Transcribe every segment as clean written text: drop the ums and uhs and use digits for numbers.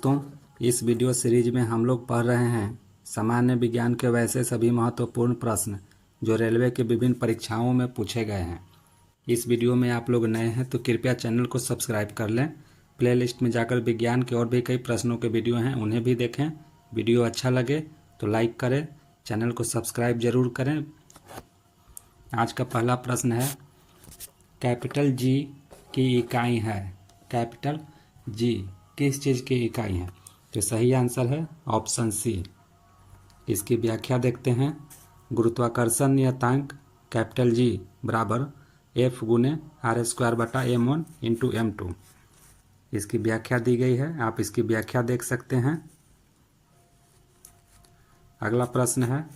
दोस्तों, इस video series में हम लोग पढ़ रहे हैं सामान्य विज्ञान के वैसे सभी महत्वपूर्ण प्रश्न जो रेलवे की विभिन्न परीक्षाओं में पूछे गए हैं। इस वीडियो में आप लोग नए हैं तो कृपया चैनल को सब्सक्राइब कर लें। प्लेलिस्ट में जाकर विज्ञान के और भी कई प्रश्नों के वीडियो हैं, उन्हें भी देखें। वीडियो अच्छा लगे तो लाइक करें, चैनल को सब्सक्राइब जरूर करें। आज का पहला प्रश्न है, कैपिटल जी की इकाई है। कैपिटल जी किस चीज़ की इकाई है? तो सही आंसर है ऑप्शन सी। इसकी व्याख्या देखते हैं। गुरुत्वाकर्षण नियतांक कैपिटल जी बराबर F गुने r²/m1 इंटू m2। इसकी व्याख्या दी गई है, आप इसकी व्याख्या देख सकते हैं। अगला प्रश्न है,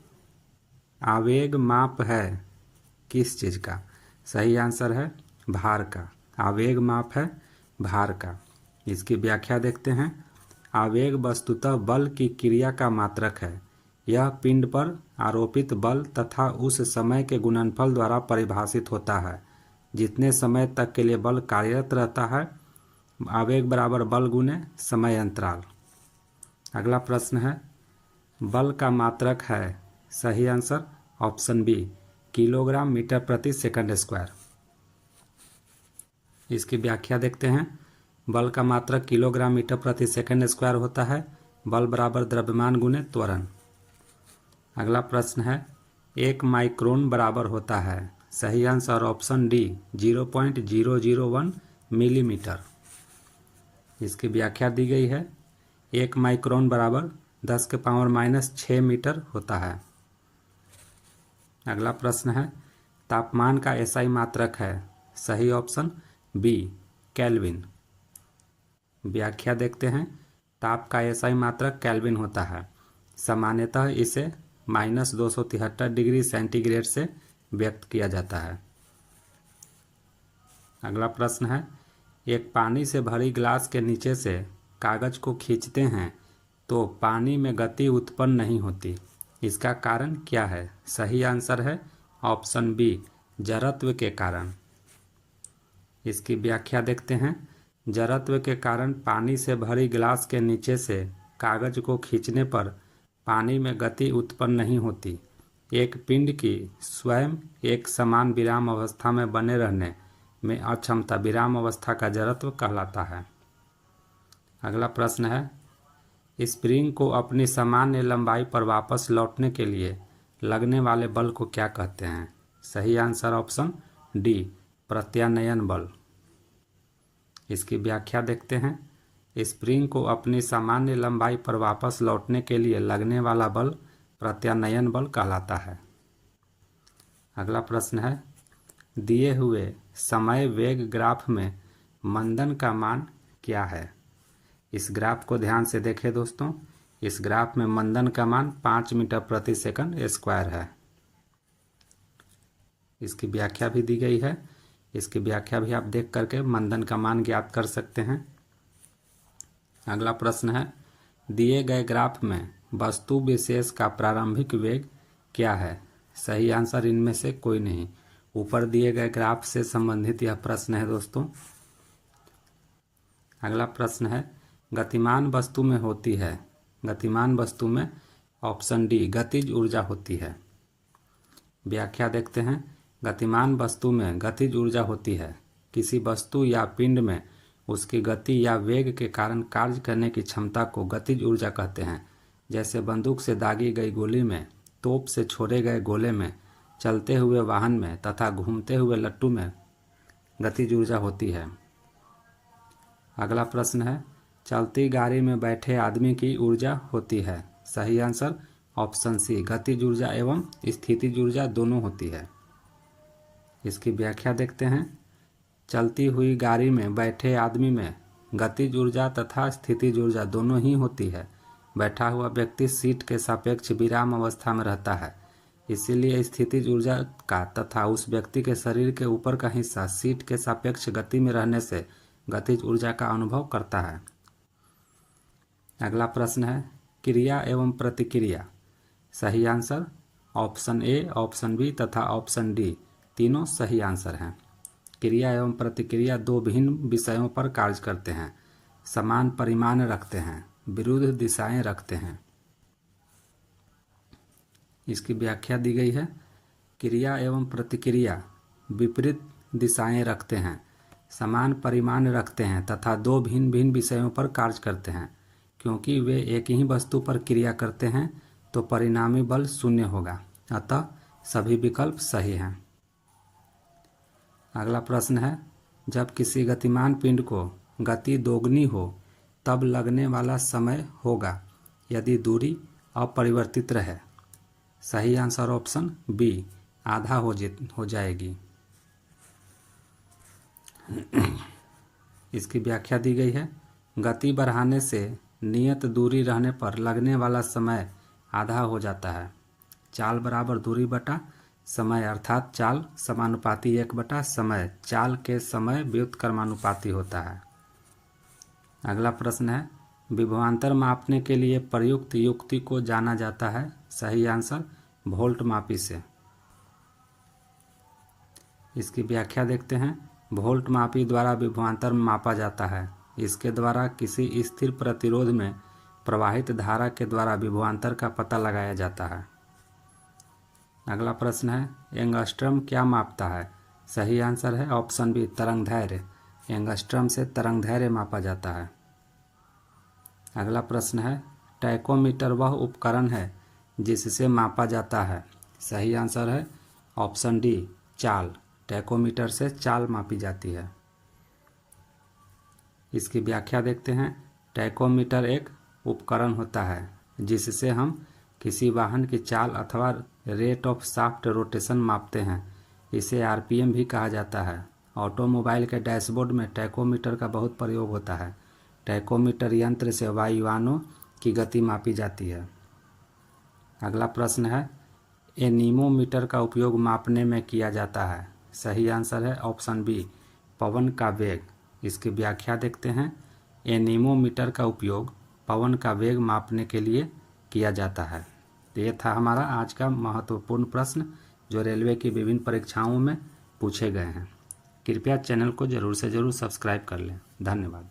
आवेग माप है किस चीज़ का? सही आंसर है भार का। आवेग माप है भार का। इसकी व्याख्या देखते हैं। आवेग वस्तुतः बल की क्रिया का मात्रक है। यह पिंड पर आरोपित बल तथा उस समय के गुणनफल द्वारा परिभाषित होता है जितने समय तक के लिए बल कार्यरत रहता है। आवेग बराबर बल गुने समय अंतराल। अगला प्रश्न है, बल का मात्रक है। सही answer option B, kilogram metre प्रति सेकंड स्क्वायर। इसकी व्याख्या देखते हैं। बल का मात्रक किलोग्राम मीटर प्रति सेकंड स्क्वायर होता है। बल बराबर द्रव्यमान गुने त्वरण। अगला प्रश्न है, 1 माइक्रोन बराबर होता है। सही आंसर ऑप्शन डी, 0.001 मिलीमीटर। इसकी व्याख्या दी गई है। 1 माइक्रोन बराबर 10⁻⁻6 मीटर होता है। अगला प्रश्न है, तापमान का एसआई मात्रक है। सही ऑप्शन बी, केल्विन। व्याख्या देखते हैं। ताप का एसआई मात्रक केल्विन होता है। सामान्यतः इसे -273 डिग्री सेंटीग्रेड से व्यक्त किया जाता है। अगला प्रश्न है, एक पानी से भरी ग्लास के नीचे से कागज को खींचते हैं तो पानी में गति उत्पन्न नहीं होती। इसका कारण क्या है? सही आंसर है ऑप्शन बी, जड़त्व के कारण। इसकी व्याख्या देखते हैं। जड़त्व के कारण पानी से भरी ग्लास के नीचे से कागज को खींचने पर पानी में गति उत्पन्न नहीं होती। एक पिंड की स्वयं एक समान विराम अवस्था में बने रहने में अक्षमता विराम अवस्था का जड़त्व कहलाता है। अगला प्रश्न है, स्प्रिंग को अपनी सामान्य लंबाई पर वापस लौटने के लिए लगने वाले बल को क्या कहते हैं? सही आंसर ऑप्शन डी, प्रत्यानयन बल। इसकी व्याख्या देखते हैं। स्प्रिंग को अपनी सामान्य लंबाई पर वापस लौटने के लिए लगने वाला बल प्रत्यानयन बल कहलाता है। अगला प्रश्न है, दिए हुए समय वेग ग्राफ में मंदन का मान क्या है? इस ग्राफ को ध्यान से देखें दोस्तों। इस ग्राफ में मंदन का मान 5 मीटर प्रति सेकंड स्क्वायर है। इसकी व्याख्या भी दी गई है। इसकी व्याख्या भी आप देख करके मंदन का मान ज्ञात कर सकते हैं। अगला प्रश्न है, दिए गए ग्राफ में वस्तु विशेष का प्रारंभिक वेग क्या है? सही आंसर इनमें से कोई नहीं। ऊपर दिए गए ग्राफ से संबंधित यह प्रश्न है दोस्तों। अगला प्रश्न है, गतिमान वस्तु में होती है। गतिमान वस्तु में ऑप्शन डी, गतिज ऊर्जा होती है। व्याख्या देखते हैं। गतिमान वस्तु में गतिज ऊर्जा होती है। किसी वस्तु या पिंड में उसकी गति या वेग के कारण कार्य करने की क्षमता को गतिज ऊर्जा कहते हैं। जैसे बंदूक से दागी गई गोली में, तोप से छोड़े गए गोले में, चलते हुए वाहन में तथा घूमते हुए लट्टू में गतिज ऊर्जा होती है। अगला प्रश्न है, चलती गाड़ी में बैठे आदमी की ऊर्जा होती है। सही आंसर ऑप्शन सी, गतिज ऊर्जा एवं स्थितिज ऊर्जा दोनों होती है। इसकी व्याख्या देखते हैं। चलती हुई गाड़ी में बैठे आदमी में गतिज ऊर्जा तथा स्थितिज ऊर्जा दोनों ही होती है। बैठा हुआ व्यक्ति सीट के सापेक्ष विराम अवस्था में रहता है, इसीलिए स्थितिज ऊर्जा का तथा उस व्यक्ति के शरीर के ऊपर का हिस्सा सीट के सापेक्ष गति में रहने से गतिज ऊर्जा का अनुभव करता है। अगला प्रश्न है, क्रिया एवं प्रतिक्रिया। सही answer option A, option B तथा ऑप्शन डी तीनों सही आंसर हैं। क्रिया एवं प्रतिक्रिया दो भिन्न विषयों पर कार्य करते हैं, समान परिमाण रखते हैं, विरुद्ध दिशाएं रखते हैं। इसकी व्याख्या दी गई है, क्रिया एवं प्रतिक्रिया विपरीत दिशाएं रखते हैं, समान परिमाण रखते हैं तथा दो भिन्न भिन्न विषयों पर कार्य करते हैं। क्योंकि वे एक ही वस्तु पर क्रिया करते हैं तो परिणामी बल शून्य होगा, अतः सभी विकल्प सही हैं। अगला प्रश्न है, जब किसी गतिमान पिंड को गति दोगुनी हो तब लगने वाला समय होगा यदि दूरी अपरिवर्तित रहे। सही आंसर ऑप्शन बी, आधा हो जाएगी। इसकी व्याख्या दी गई है, गति बढ़ाने से नियत दूरी रहने पर लगने वाला समय आधा हो जाता है। चाल बराबर दूरी बटा समय, अर्थात चाल समानुपाती 1 बटा समय, चाल के समय व्युत्क्रमानुपाती होता है। अगला प्रश्न है, विभवांतर मापने के लिए प्रयुक्त युक्ति को जाना जाता है। सही आंसर वोल्ट मापी से। इसकी व्याख्या देखते हैं, वोल्ट मापी द्वारा विभवांतर मापा जाता है। इसके द्वारा किसी स्थिर प्रतिरोध में प्रवाहित धारा के द्वारा विभवांतर का पता लगाया जाता है। अगला प्रश्न है, एंगस्ट्रम क्या मापता है। सही आंसर है ऑप्शन बी, तरंगदैर्घ्य। एंगस्ट्रम से तरंगदैर्घ्य मापा जाता है। अगला प्रश्न है, टैकोमीटर वह उपकरण है जिससे मापा जाता है। सही आंसर है ऑप्शन डी, चाल। टैकोमीटर से चाल मापी जाती है। इसकी व्याख्या देखते हैं, टैकोमीटर एक उपकरण होता है जिससे हम किसी वाहन की चाल अथवा रेट ऑफ शाफ्ट रोटेशन मापते हैं। इसे आरपीएम भी कहा जाता है। ऑटोमोबाइल के डैशबोर्ड में टैकोमीटर का बहुत प्रयोग होता है। टैकोमीटर यंत्र से वायुयानों की गति मापी जाती है। अगला प्रश्न है, एनीमोमीटर का उपयोग मापने में किया जाता है। सही आंसर है ऑप्शन बी, पवन का वेग। इसकी व्याख्या देखते हैं, एनीमोमीटर का उपयोग पवन का वेग मापने के लिए किया जाता है। तो ये था हमारा आज का महत्वपूर्ण प्रश्न जो रेलवे की विभिन्न परीक्षाओं में पूछे गए हैं। कृपया चैनल को ज़रूर से ज़रूर सब्सक्राइब कर लें। धन्यवाद।